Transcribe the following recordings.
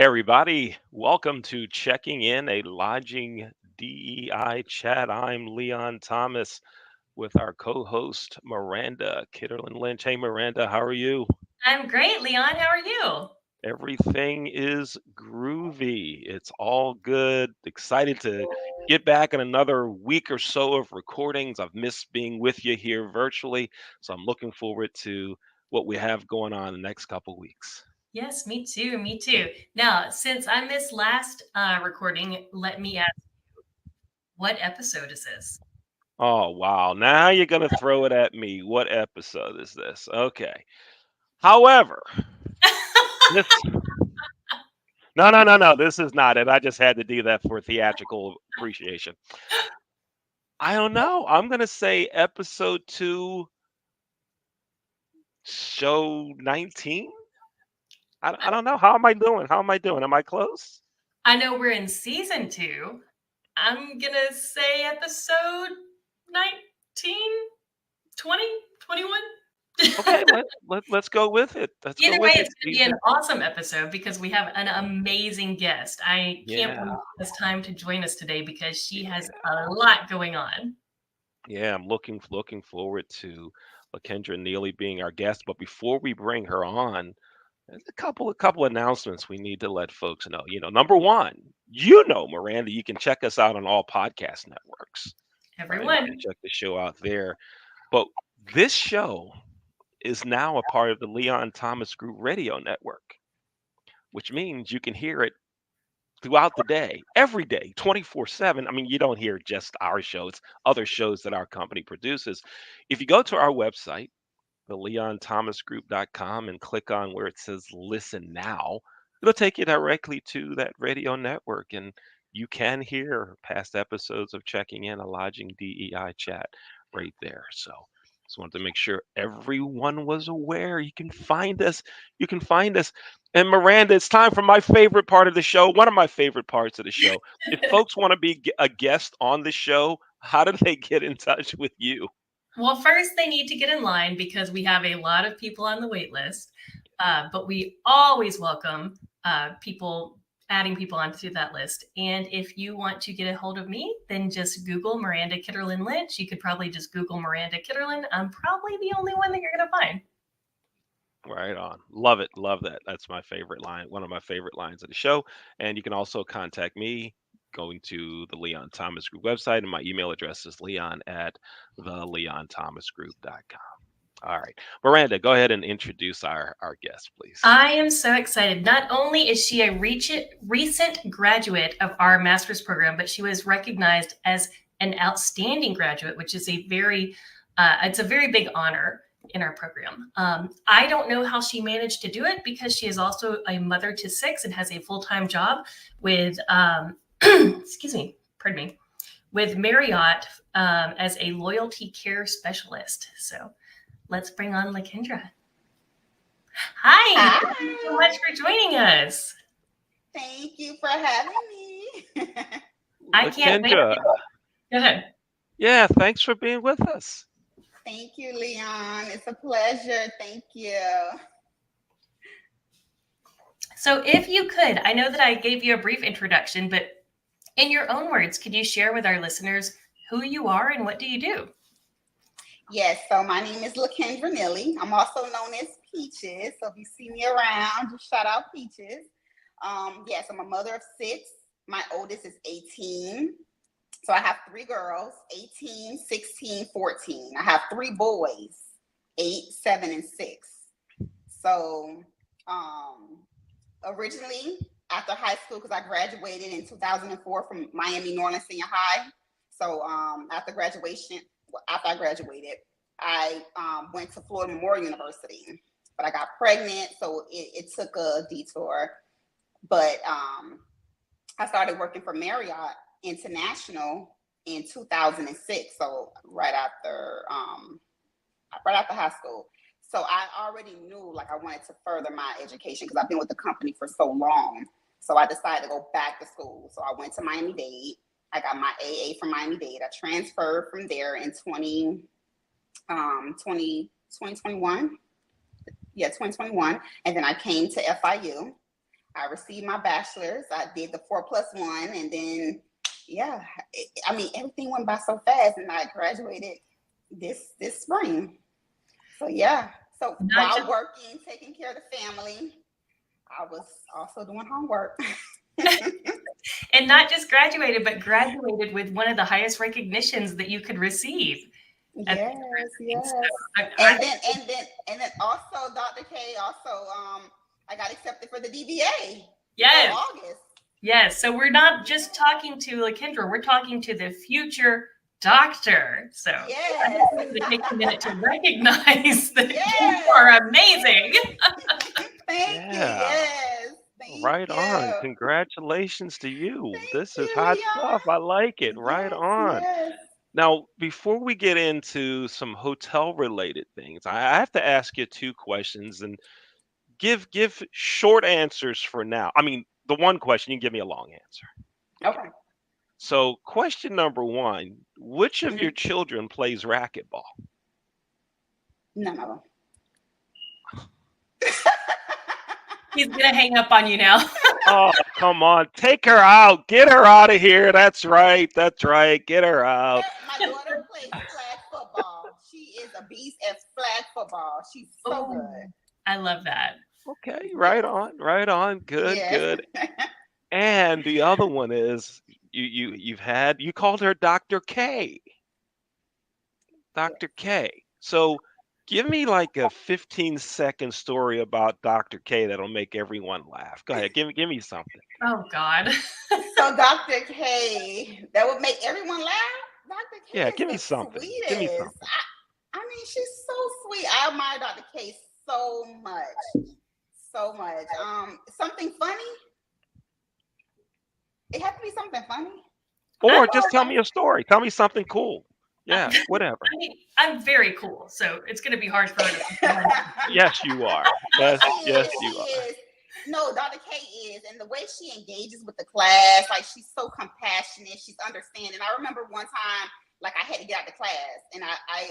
everybody. Welcome to Checking In a Lodging DEI Chat. I'm Leon Thomas with our co host, Miranda Kitterlin Lynch. Hey, Miranda, how are you? I'm great, Leon. How are you? Everything is groovy. It's all good. Excited to get back in another week or so of recordings. I've missed being with you here virtually. So I'm looking forward to what we have going on the next couple weeks. Yes, me too. Me too. Now, since I missed last recording, let me ask, what episode is this? Oh, wow. Now you're going to throw it at me. What episode is this? Okay. However, this no, no, no, no. This is not it. I just had to do that for theatrical appreciation. I don't know. I'm going to say episode 2, show 19. I don't know. How am I doing? How am I doing? Am I close? I know we're in season 2. I'm going to say episode 19, 20, 21. Okay, let's go with it. Let's go Either way, with it. it's going to be an Season. awesome episode because we have an amazing guest. I can't Yeah. believe it's time to join us today because she has Yeah. a lot going on. Yeah, I'm looking forward to Lakendra Nealy being our guest. But before we bring her on, there's a couple announcements we need to let folks know. Number one, Miranda, you can check us out on all podcast networks, right? You can Everyone. check the show out there. But this show is now a part of the Leon Thomas Group Radio Network, which means you can hear it throughout the day, every day, 24/7. I mean, you don't hear just our show, it's other shows that our company produces. If you go to our website, the leonthomasgroup.com, and click on where it says listen now, it'll take you directly to that radio network, and you can hear past episodes of Checking In a Lodging DEI Chat right there. So just wanted to make sure everyone was aware. You can find us. And Miranda, it's time for my favorite part of the show, one of my favorite parts of the show. If folks want to be a guest on the show, how do they get in touch with you? Well, first they need to get in line because we have a lot of people on the wait list. But we always welcome people adding people onto that list. And if you want to get a hold of me, then just Google Miranda Kitterlin Lynch. You could probably just Google Miranda Kitterlin. I'm probably the only one that you're going to find. Right on. Love it. Love that. That's my favorite line, one of my favorite lines of the show. And you can also contact me going to the Leon Thomas Group website, and my email address is leon at theleonthomasgroup.com. All right. Miranda, go ahead and introduce our guest, please. I am so excited. Not only is she a recent graduate of our master's program, but she was recognized as an outstanding graduate, which is it's a very big honor in our program. I don't know how she managed to do it because she is also a mother to 6 and has a full-time job with, excuse me, pardon me, with Marriott as a loyalty care specialist. So let's bring on Lakendra. Hi, thank you so much Hi. for joining us. Thank you for having me. I can't wait. Lakendra, Go ahead. yeah, thanks for being with us. Thank you, Leon. It's a pleasure. Thank you. So, if you could, I know that I gave you a brief introduction, but in your own words, could you share with our listeners who you are and what do you do? Yes, so my name is Lakendra Nealy. I'm also known as Peaches. So if you see me around, just shout out Peaches. Yes, I'm a mother of 6. My oldest is 18. So I have 3 girls, 18, 16, 14. I have 3 boys, 8, 7, and 6. So originally after high school, because I graduated in 2004 from Miami Norland Senior High. So after I graduated, I went to Florida Memorial University, but I got pregnant, so it took a detour. But I started working for Marriott International in 2006, so right after high school. So I already knew like I wanted to further my education because I've been with the company for so long. So I decided to go back to school. So I went to Miami-Dade. I got my AA from Miami-Dade. I transferred from there in 2021. Yeah, 2021. And then I came to FIU. I received my bachelor's. I did the 4+1, and then everything went by so fast, and I graduated this spring. So so while working, taking care of the family, I was also doing homework. And not just graduated, but graduated with one of the highest recognitions that you could receive. Yes. So, and then also, Dr. K, I got accepted for the DBA. Yes. In August. Yes. So we're not just talking to Lakendra, we're talking to the future doctor. So yes. It takes a minute to recognize that you are amazing. Thank you. Yes. Right on. Congratulations to you. This is hot stuff. I like it. Right on. Yes. Now, before we get into some hotel related things, I have to ask you 2 questions and give short answers for now. I mean, the one question, you can give me a long answer. Okay. So, question number 1, which of your children plays racquetball? None of them. He's going to hang up on you now. Oh, come on. Take her out. Get her out of here. That's right. Get her out. My daughter plays flag football. She is a beast at flag football. She's so good. I love that. Okay. Right on. Good. And the other one is you called her Dr. K. Dr. K. So give me like a 15-second story about Dr. K that'll make everyone laugh. Go ahead, give me something. Oh God. So Dr. K, that would make everyone laugh. Dr. K, yeah, give me something. Sweetest. Give me something. I mean, she's so sweet. I admire Dr. K so much, so much. Something funny. It has to be something funny. Or just tell me a story. Tell me something cool. Yeah, whatever. I mean, I'm very cool, so it's going to be hard for her to. Yes, you are. Yes, you are. No, Dr. K is, and the way she engages with the class, like she's so compassionate, she's understanding. I remember one time, like I had to get out of class, and I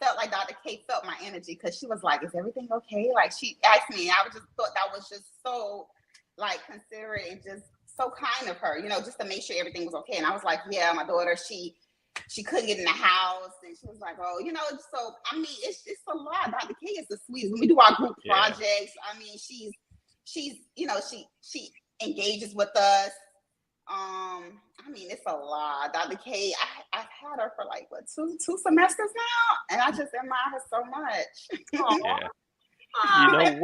felt like Dr. K felt my energy because she was like, "Is everything okay?" Like she asked me, and I just thought that was just so like considerate and just so kind of her, just to make sure everything was okay. And I was like, "Yeah, my daughter, she couldn't get in the house," and she was like, "Oh, so I mean, it's a lot." Dr. K is the sweetest. When we do our group projects, I mean, she's she engages with us. I mean, it's a lot. Dr. K, I've had her for like two semesters now, and I just admire her so much. Yeah.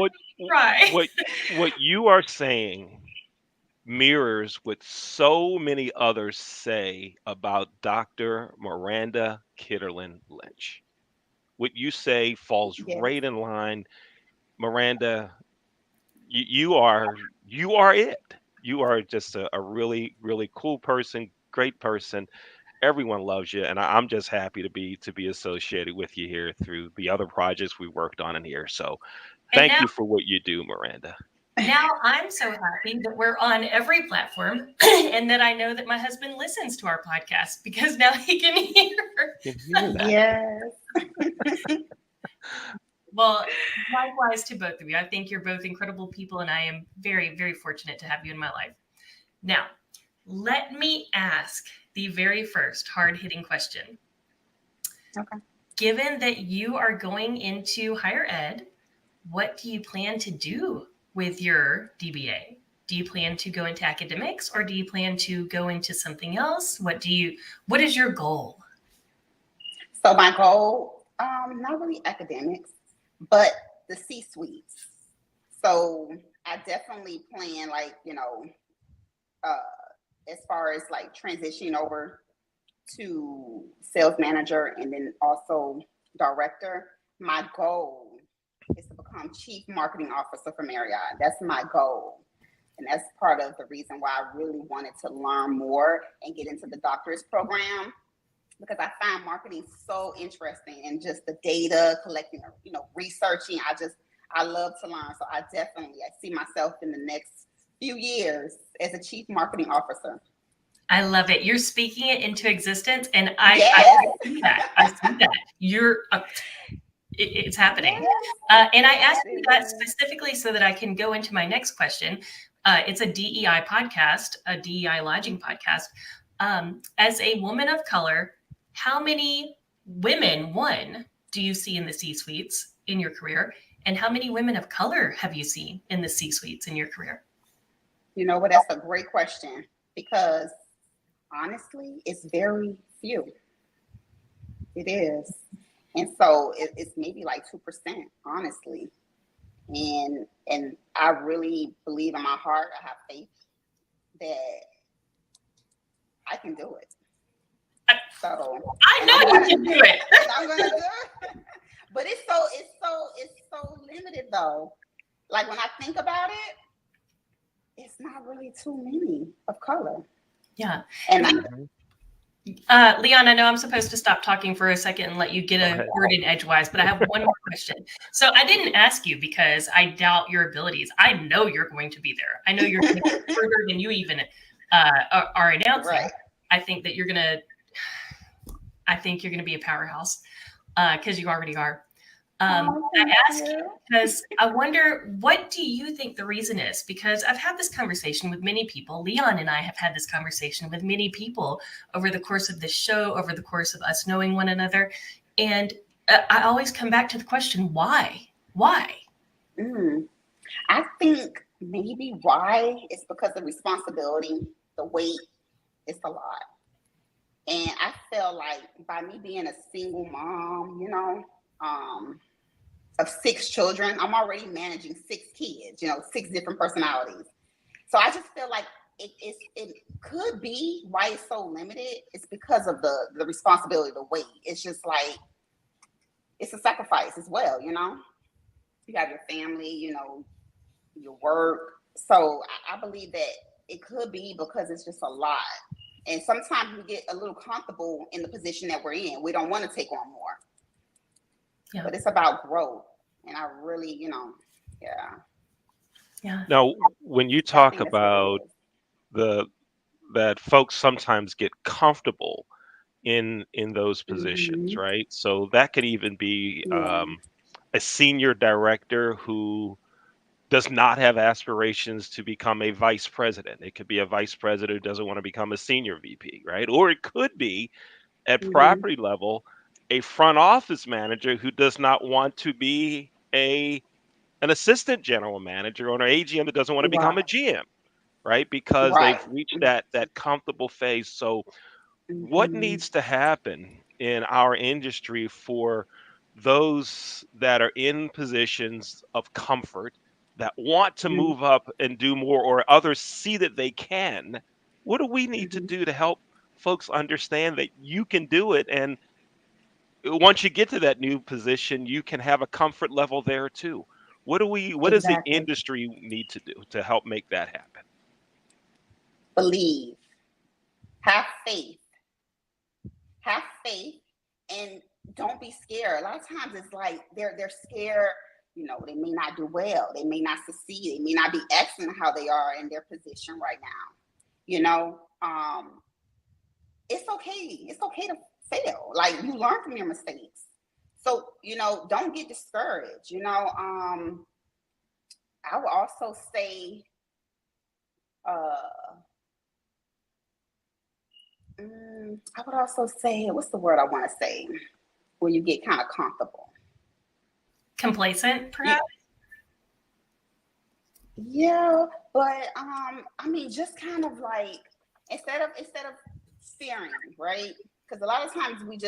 What you are saying mirrors what so many others say about Dr. Miranda Kitterlin Lynch. What you say falls right in line. Miranda, you are it. You are just a really, really cool person, great person. Everyone loves you, and I'm just happy to be associated with you here through the other projects we worked on in here. So thank you for what you do, Miranda. Now I'm so happy that we're on every platform and that I know that my husband listens to our podcast because now he can hear. That. Yes. Well, likewise to both of you. I think you're both incredible people, and I am very, very fortunate to have you in my life. Now, let me ask the very first hard-hitting question. Okay. Given that you are going into higher ed, what do you plan to do with your DBA? Do you plan to go into academics, or do you plan to go into something else? What is your goal? So my goal, not really academics, but the C-suites. So I definitely plan as far as like transitioning over to sales manager and then also director. My goal is to become chief marketing officer for Marriott. That's my goal. And that's part of the reason why I really wanted to learn more and get into the doctorate program, because I find marketing so interesting, and just the data collecting, researching. I love to learn. So I see myself in the next few years as a chief marketing officer. I love it. You're speaking it into existence, and I see that. I see that. It's happening. And I asked you that specifically so that I can go into my next question. It's a DEI podcast, a DEI Lodging podcast. As a woman of color, how many women, one, do you see in the C-suites in your career? And how many women of color have you seen in the C-suites in your career? You know what? That's a great question, because honestly, it's very few. It is. And so it's maybe like 2%, honestly. And I really believe in my heart, I have faith that I can do it. So I know you can do it. I'm gonna do it. But it's so limited though. Like when I think about it, it's not really too many of color. Yeah. And Leon, I know I'm supposed to stop talking for a second and let you get a word in edgewise, but I have one more question. So I didn't ask you because I doubt your abilities. I know you're going to be there. I know you're going to be further than you even are announcing. Right. I think you're going to be a powerhouse because you already are. I ask you because I wonder, what do you think the reason is? Because I've had this conversation with many people. Leon and I have had this conversation with many people over the course of this show, over the course of us knowing one another. And I always come back to the question, why? Why? I think maybe why is because the responsibility, the weight, it's a lot. And I feel like by me being a single mom, you know, of 6 children, I'm already managing 6 kids, you know, 6 different personalities. So I just feel like it could be why it's so limited. It's because of the responsibility, the weight. It's just like, it's a sacrifice as well, you know? You have your family, you know, your work. So I believe that it could be because it's just a lot. And sometimes we get a little comfortable in the position that we're in. We don't want to take on more. Yeah. But it's about growth. And I really, you know, yeah. Now, when you talk about that folks sometimes get comfortable in those positions, right? So that could even be a senior director who does not have aspirations to become a vice president. It could be a vice president who doesn't want to become a senior VP, right? Or it could be at property level, a front office manager who does not want to be an assistant general manager or an AGM that doesn't want to become a GM, right? Because they've reached that comfortable phase. So what needs to happen in our industry for those that are in positions of comfort, that want to move up and do more, or others see that they can? What do we need to do to help folks understand that you can do it? And once you get to that new position, you can have a comfort level there too. What does the industry need to do to help make that happen? Believe, have faith, and don't be scared. A lot of times it's like they're scared. You know, they may not do well. They may not succeed. They may not be excellent how they are in their position right now. You know, it's okay. It's okay to fail. Like, you learn from your mistakes. So, you know, don't get discouraged. You know, I would also say, what's the word I want to say? Where you get kind of comfortable. Complacent, perhaps? Yeah, but I mean, just kind of like, instead of fearing, right? Because a lot of times we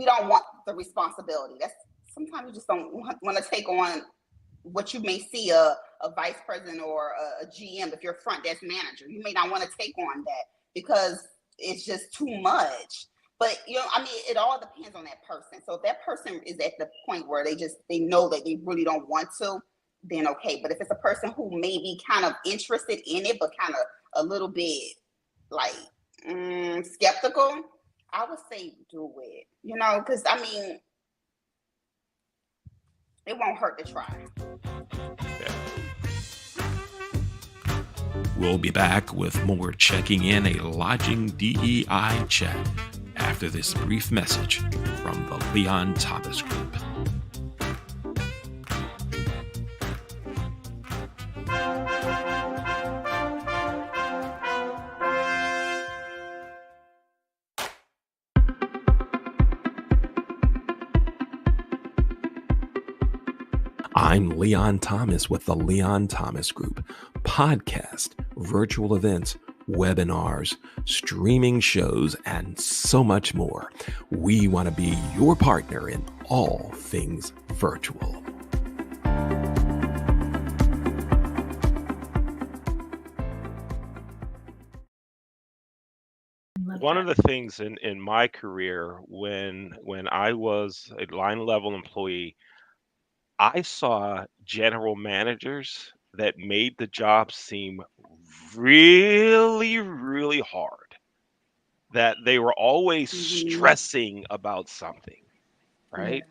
don't want the responsibility. Sometimes you just don't want to take on what you may see a vice president or a GM. If you're a front desk manager, you may not want to take on that because it's just too much. But, you know, I mean, it all depends on that person. So if that person is at the point where they know that they really don't want to, then okay. But if it's a person who may be kind of interested in it, but kind of a little bit like skeptical, I would say do it, you know, because I mean, it won't hurt to try. Yeah. We'll be back with more Checking In a Lodging DEI Chat after this brief message from the Leon Thomas Group. I'm Leon Thomas with the Leon Thomas Group. Podcast, virtual events, webinars, streaming shows, and so much more. We want to be your partner in all things virtual. One of the things in my career when I was a line level employee, I saw general managers that made the job seem really, really hard, that they were always stressing about something, right?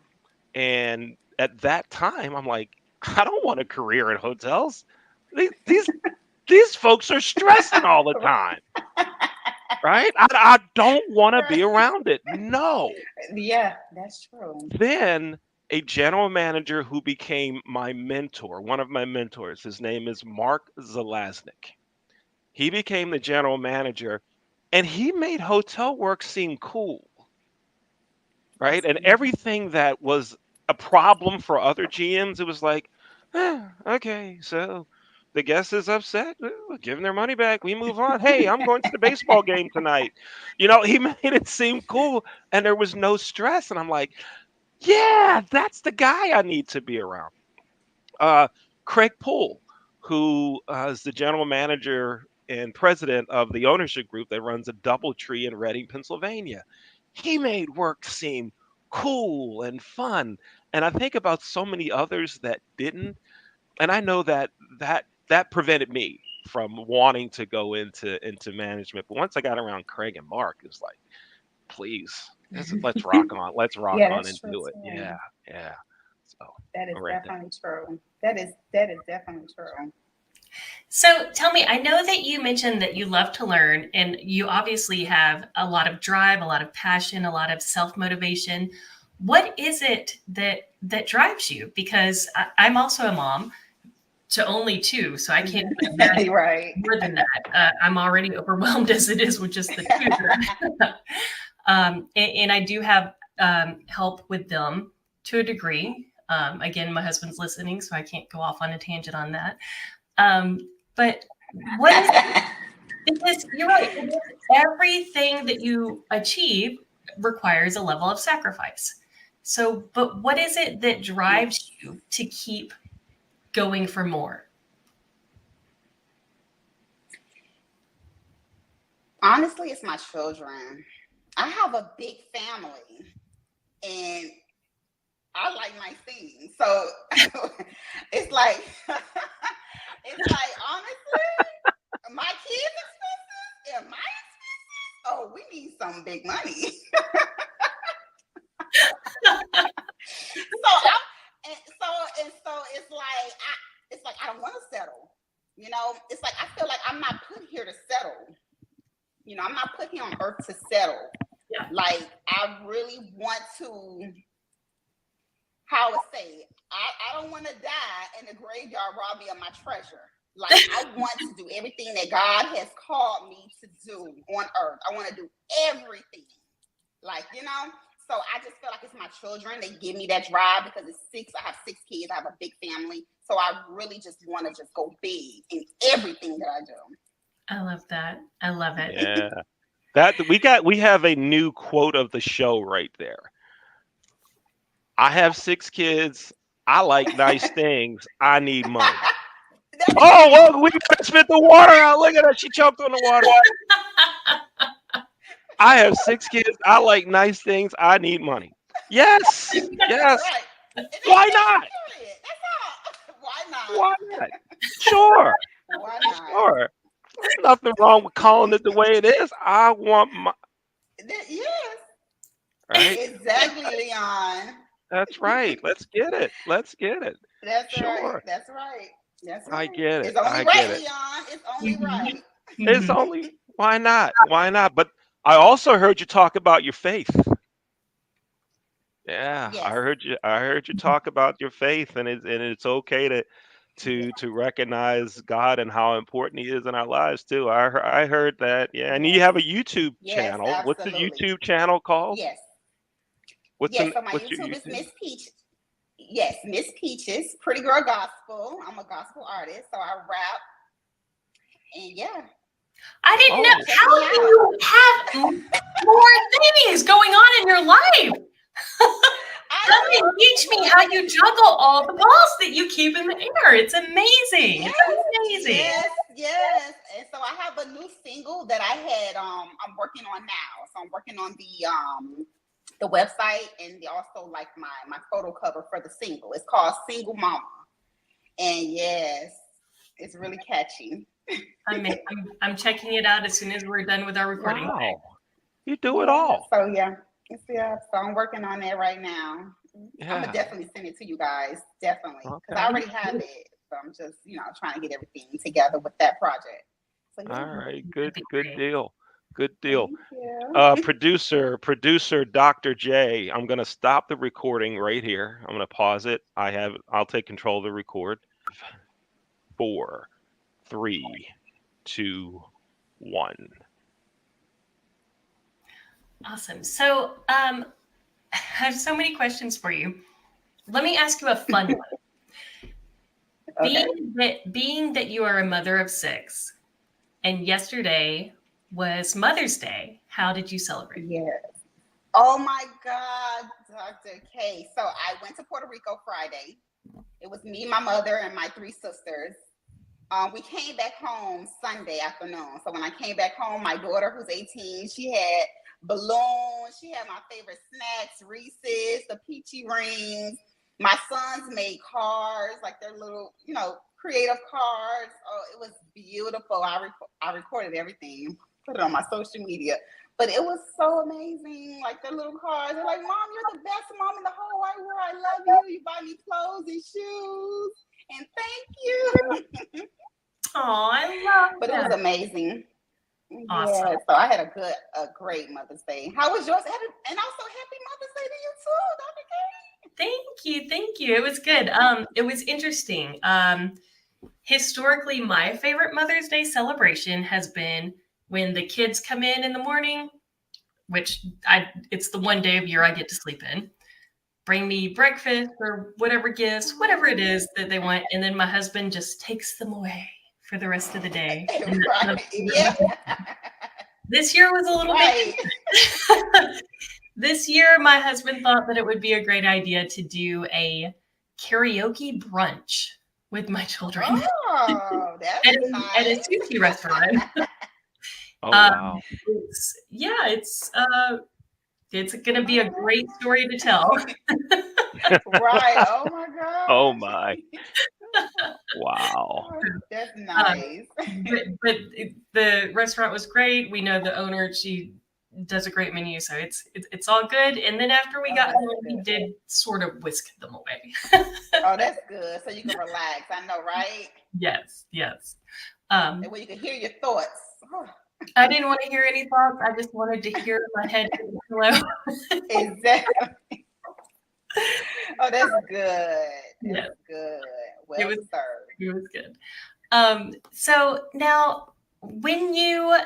And at that time, I'm like, I don't want a career in hotels. These folks are stressing all the time, right? I don't want to be around it. No. Yeah, that's true. Then a general manager who became my mentor, one of my mentors, his name is Mark Zelaznik. He became the general manager and he made hotel work seem cool, right? And everything that was a problem for other GMs, it was like, okay, so the guest is upset. We'll give them their money back. We move on. Hey, I'm going to the baseball game tonight. He made it seem cool and there was no stress. And I'm like, yeah, that's the guy I need to be around. Craig Poole, who is the general manager and president of the ownership group that runs a DoubleTree in Reading, Pennsylvania. He made work seem cool and fun. And I think about so many others that didn't. And I know that prevented me from wanting to go into management. But once I got around Craig and Mark, it was like, please, let's rock on. Let's rock on and do it. Too. Yeah. So that is right definitely true. That is definitely true. So tell me, I know that you mentioned that you love to learn and you obviously have a lot of drive, a lot of passion, a lot of self-motivation. What is it that drives you? Because I'm also a mom to only 2, so I can't imagine right. more than that. I'm already overwhelmed as it is with just the 2. And I do have help with them to a degree. Again, my husband's listening, so I can't go off on a tangent on that. But what is it? Because you're right, everything that you achieve requires a level of sacrifice. So, but what is it that drives you to keep going for more? Honestly, it's my children. I have a big family and I like nice things. So it's like honestly, my kids' expenses and my expenses, oh, we need some big money. So it's like I don't want to settle. It's like I feel like I'm not put here to settle. I'm not put here on earth to settle. Yeah. Like I really want to, how I say, I don't want to die in the graveyard robbing of my treasure. Like I want to do everything that God has called me to do on earth. I want to do everything. So I just feel like it's my children. They give me that drive because it's 6. I have 6 kids. I have a big family. So I really just want to just go big in everything that I do. I love that. I love it. Yeah. We have a new quote of the show right there. I have 6 kids. I like nice things. I need money. Oh, well, we gotta spit the water out. Look at her. She choked on the water. I have 6 kids. I like nice things. I need money. Yes. Yes. Right. Why not? That's all. Why not? Why not? Sure. Why not? Sure. There's nothing wrong with calling it the way it is. I want my. Yes. Right? Exactly, Leon. That's right. Let's get it. That's sure. right. That's right. I get it. It's only I right, get it. Leon. It's only right. It's only. Why not? Why not? But I also heard you talk about your faith. Yeah, Yes. I heard you talk about your faith, and it's okay to recognize God and how important He is in our lives too. I heard that. Yeah, and you have a YouTube channel. Absolutely. What's the YouTube channel called? Yes. What's so my what's your YouTube is Miss Peach. Yes, Miss Peaches, Pretty Girl Gospel. I'm a gospel artist, so I rap. And yeah. I didn't know. Check How me do you have more things going on in your life? Come and teach me how you juggle all the balls that you keep in the air. It's amazing. Yes, It's amazing. yes. And so I have a new single that I had. I'm working on now. So I'm working on the website and also like my photo cover for the single. It's called Single Mama. And yes, it's really catchy. I'm checking it out as soon as we're done with our recording. Wow. You do it all. So yeah. So I'm working on that right now. Yeah. I'm gonna definitely send it to you guys. Definitely. Because Okay. I already have it. So I'm just, trying to get everything together with that project. So, yeah. All right. Good deal. Good deal. Thank you. Producer Dr. J, I'm going to stop the recording right here. I'm going to pause it. I'll take control of the record. 4, 3, 2, 1. Awesome. So I have so many questions for you. Let me ask you a fun one. Okay. Being that you are a mother of 6, and yesterday was Mother's Day, how did you celebrate? Yes. Oh my God, Dr. K. So I went to Puerto Rico Friday. It was me, my mother, and my 3 sisters. We came back home Sunday afternoon. So when I came back home, my daughter, who's 18, she had balloons. She had my favorite snacks, Reese's, the peachy rings. My sons made cards, like their little, creative cards. Oh, it was beautiful. I recorded everything, put it on my social media. But it was so amazing. Like their little cards. They're like, Mom, you're the best mom in the whole wide world. I love you. You buy me clothes and shoes. And thank you. Oh, I love But that. it was amazing. Awesome. Yeah, so I had a great Mother's Day. How was yours? And also happy Mother's Day to you too, Dr. K. Thank you. It was good. It was interesting. Historically, my favorite Mother's Day celebration has been when the kids come in the morning, which it's the one day of year I get to sleep in. Bring me breakfast or whatever gifts, whatever it is that they want, and then my husband just takes them away for the rest of the day. Right. Yeah. This year was a little bit. This year, my husband thought that it would be a great idea to do a karaoke brunch with my children. Oh, that's nice. At a sushi restaurant. Oh, wow. It's going to be a great story to tell. Right. Oh my God. Oh my. Wow. That's nice. But the restaurant was great. We know the owner, she does a great menu, so it's all good. And then after we got home, we did sort of whisk them away. Oh, that's good. So you can relax. I know, right? Yes. And where you can hear your thoughts. Oh. I didn't want to hear any thoughts. I just wanted to hear my head hit the pillow. Exactly. Oh, that's good. That's good. Well served. It was good. So now when you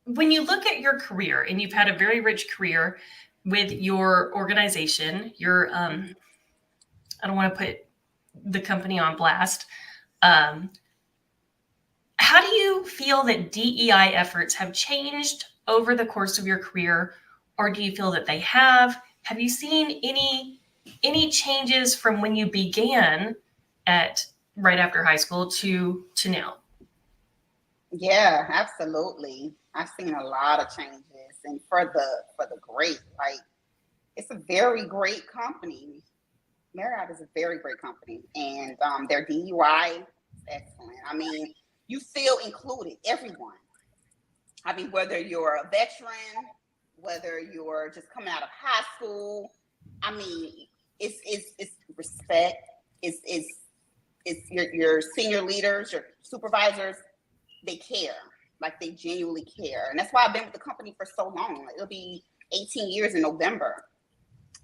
look at your career, and you've had a very rich career with your organization, your I don't want to put the company on blast. How do you feel that DEI efforts have changed over the course of your career, or do you feel that they have? Have you seen any changes from when you began right after high school to now? Yeah, absolutely. I've seen a lot of changes, and for the great. Like, it's a very great company. Marriott is a very great company, and their DEI is excellent. I mean, you feel included, everyone. I mean, whether you're a veteran, whether you're just coming out of high school, I mean, it's respect. It's your senior leaders, your supervisors. They care, like they genuinely care, and that's why I've been with the company for so long. It'll be 18 years in November,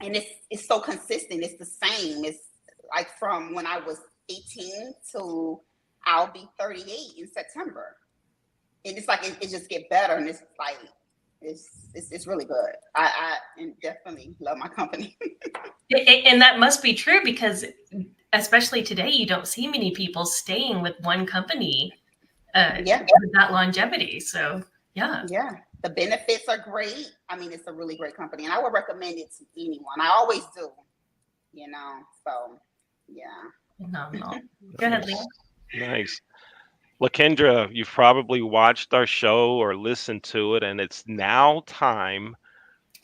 and it's so consistent. It's the same. It's like from when I was 18 to I'll be 38 in September. And it's like it just get better, and it's like It's really good. I definitely love my company. And that must be true because, especially today, you don't see many people staying with one company Yeah. with that longevity. So, yeah. Yeah. The benefits are great. I mean, it's a really great company, and I would recommend it to anyone. I always do. So yeah. Phenomenal. Go ahead, Leah. Nice. Lakendra, you've probably watched our show or listened to it, and it's now time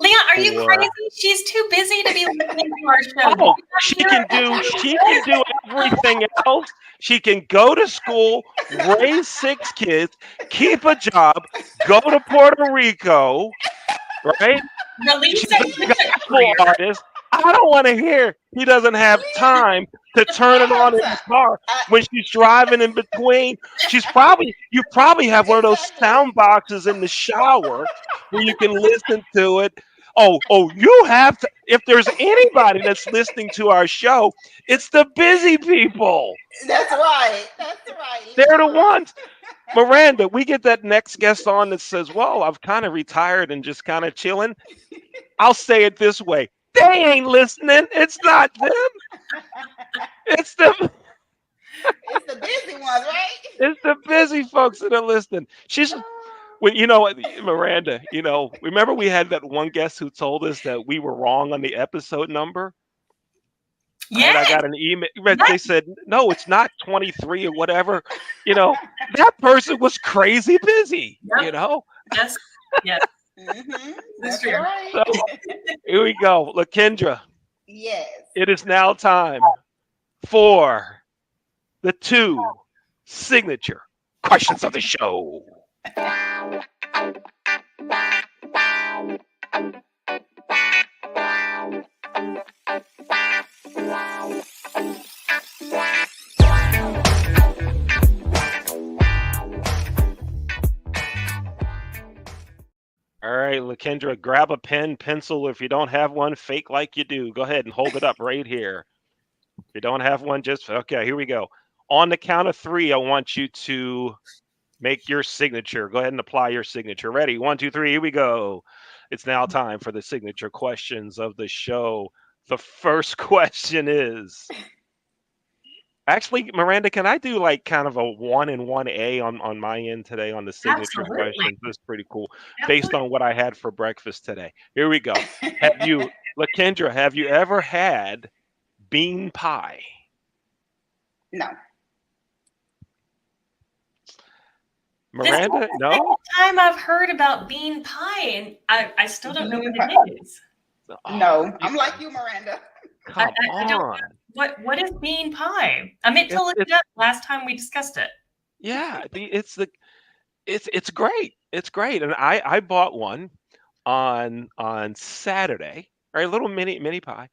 Leah, are you for. crazy? She's too busy to be listening to our show. Oh, she can do everything else. She can go to school, raise 6 kids, keep a job, go to Puerto Rico, right? Release She's a it. gospel artist. I don't want to hear he doesn't have time to turn it on in the car when she's driving in between. You probably have one of those sound boxes in the shower where you can listen to it. Oh, you have to. If there's anybody that's listening to our show, it's the busy people. That's right. They're the ones. Miranda, we get that next guest on that says, well, I've kind of retired and just kind of chilling. I'll say it this way. They ain't listening. It's not them. It's them. It's the busy ones, right? It's the busy folks that are listening. Miranda, remember we had that one guest who told us that we were wrong on the episode number? Yeah. I got an email. They said, no, it's not 23 or whatever. That person was crazy busy, Yes. Yes. Mm-hmm. That's true. Right. So, here we go. Lakendra. Yes. It is now time for the 2 signature questions of the show. All right, Lakendra, grab a pen, pencil. If you don't have one, fake like you do. Go ahead and hold it up right here. If you don't have one, okay, here we go. On the count of 3, I want you to make your signature. Go ahead and apply your signature. Ready? 1, 2, 3, here we go. It's now time for the signature questions of the show. The first question is, actually, Miranda, can I do like kind of a 1 and 1A on my end today on the signature Absolutely. questions? This is pretty cool. Absolutely. Based on what I had for breakfast today. Here we go. Lakendra, have you ever had bean pie? No. Miranda, This is the no? second time I've heard about bean pie, and I still don't know what it is. No. I'm like you, Miranda. Come I don't know. on. What is bean pie? I meant to look it up last time we discussed it. Yeah, it's great. It's great. And I bought one on Saturday, right? A little mini pie.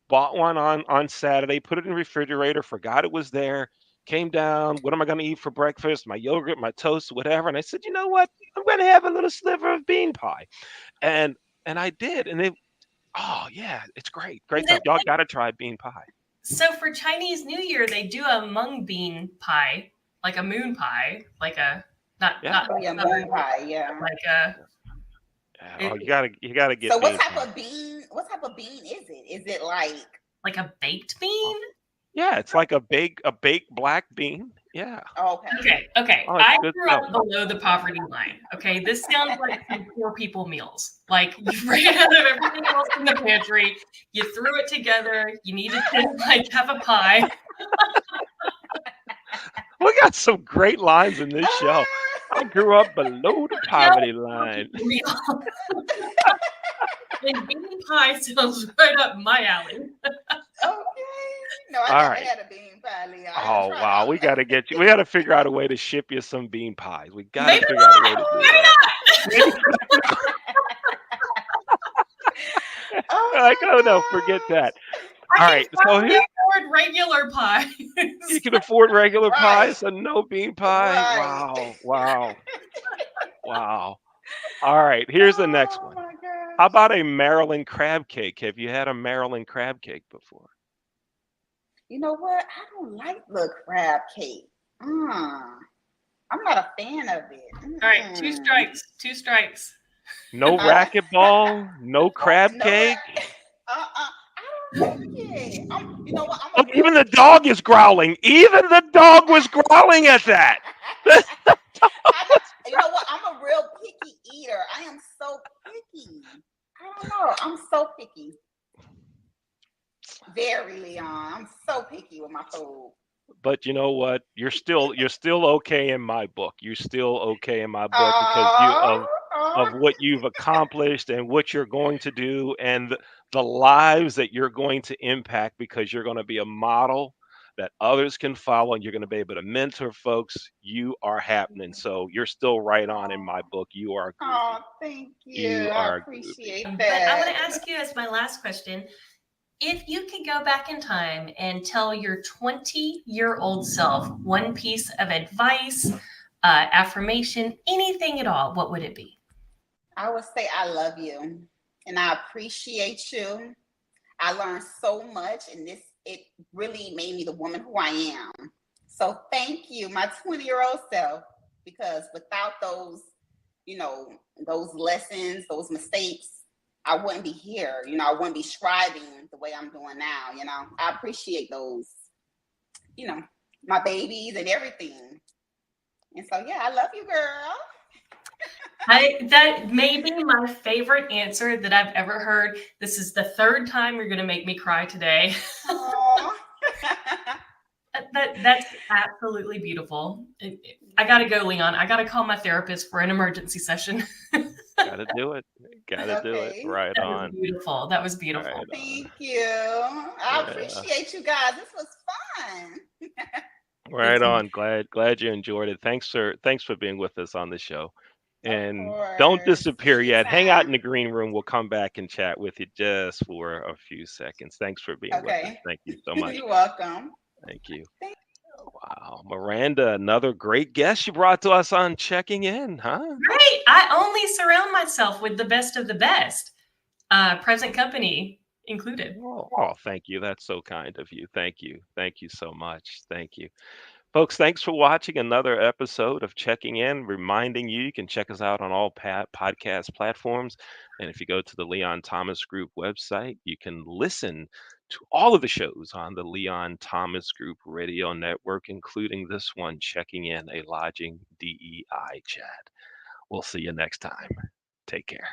Bought one on Saturday, put it in the refrigerator, forgot it was there, came down, what am I going to eat for breakfast? My yogurt, my toast, whatever. And I said, you know what? I'm going to have a little sliver of bean pie. And I did. And oh yeah, it's great. Great stuff. Y'all got to try bean pie. So for Chinese New Year, they do a mung bean pie, like a moon pie, like a moon pie, yeah. Like a. Oh, you gotta get. So what type of bean? What type of bean is it? Is it like a baked bean? Yeah, it's like a baked black bean. Yeah. Oh, okay. Oh, I grew up below the poverty line. Okay, this sounds like some poor people meals. Like you ran out of everything else in the pantry, you threw it together. You needed to have a pie. We got some great lines in this show. I grew up below the poverty line. And bean pie sounds right up my alley. Okay. No, I never had a bean pie, Leah. Oh wow, we gotta get you. We gotta figure out a way to ship you some bean pies. We gotta figure out a way to do that. Like, oh no, forget that. All right, so here afford regular pies. You can afford regular pies and no bean pie. Right. Wow. All right, here's the next one. How about a Maryland crab cake? Have you had a Maryland crab cake before? You know what? I don't like the crab cake. I'm not a fan of it. All right, 2 strikes. No I, racquetball, no crab no, cake. I don't like it. You know what? I'm Look, a real even the picky dog is growling. Even the dog was growling at that. you know what? I'm a real picky eater. I am so picky. I don't know. I'm so picky. Very, Leon. I'm so picky with my food. But you know what? You're still okay in my book. You're still okay in my book because you Oh, of what you've accomplished and what you're going to do and the lives that you're going to impact because you're going to be a model that others can follow and you're going to be able to mentor folks. You are happening. So you're still right on in my book. You are oh, groovy. thank you. You I are groovy. appreciate But I want that. to ask you as my last question, if you could go back in time and tell your 20-year-old self one piece of advice, affirmation, anything at all, what would it be? I would say I love you and I appreciate you. I learned so much, and it really made me the woman who I am. So thank you, my 20-year-old self, because without those, you know, those lessons, those mistakes, I wouldn't be here. I wouldn't be striving the way I'm doing now. I appreciate those, you know, my babies and everything. And so yeah, I love you, girl. That may be my favorite answer that I've ever heard. This is the third time you're going to make me cry today. That's absolutely beautiful. I got to go, Leon. I got to call my therapist for an emergency session. Gotta do it. Gotta do it. Okay. Right That was on. beautiful. That was beautiful. Right on. Thank you. I Yeah. appreciate you guys. This was fun. Right on. Glad you enjoyed it. Thanks for being with us on the show. Of And don't course. disappear yet. Hang out in Anytime. the green room. We'll come back and chat with you just for a few seconds. Thanks for being with us. Okay. Thank you so much. You're welcome. Thank you. Thank Wow. Miranda, another great guest you brought to us on checking in, huh? Right. I only surround myself with the best of the best, present company included. Thank you. That's so kind of you. Thank you. Thank you so much. Thank you. Folks, thanks for watching another episode of Checking In. Reminding you can check us out on all podcast platforms. And if you go to the Leon Thomas Group website, you can listen to all of the shows on the Leon Thomas Group Radio Network, including this one, Checking In, a Lodging DEI Chat. We'll see you next time. Take care.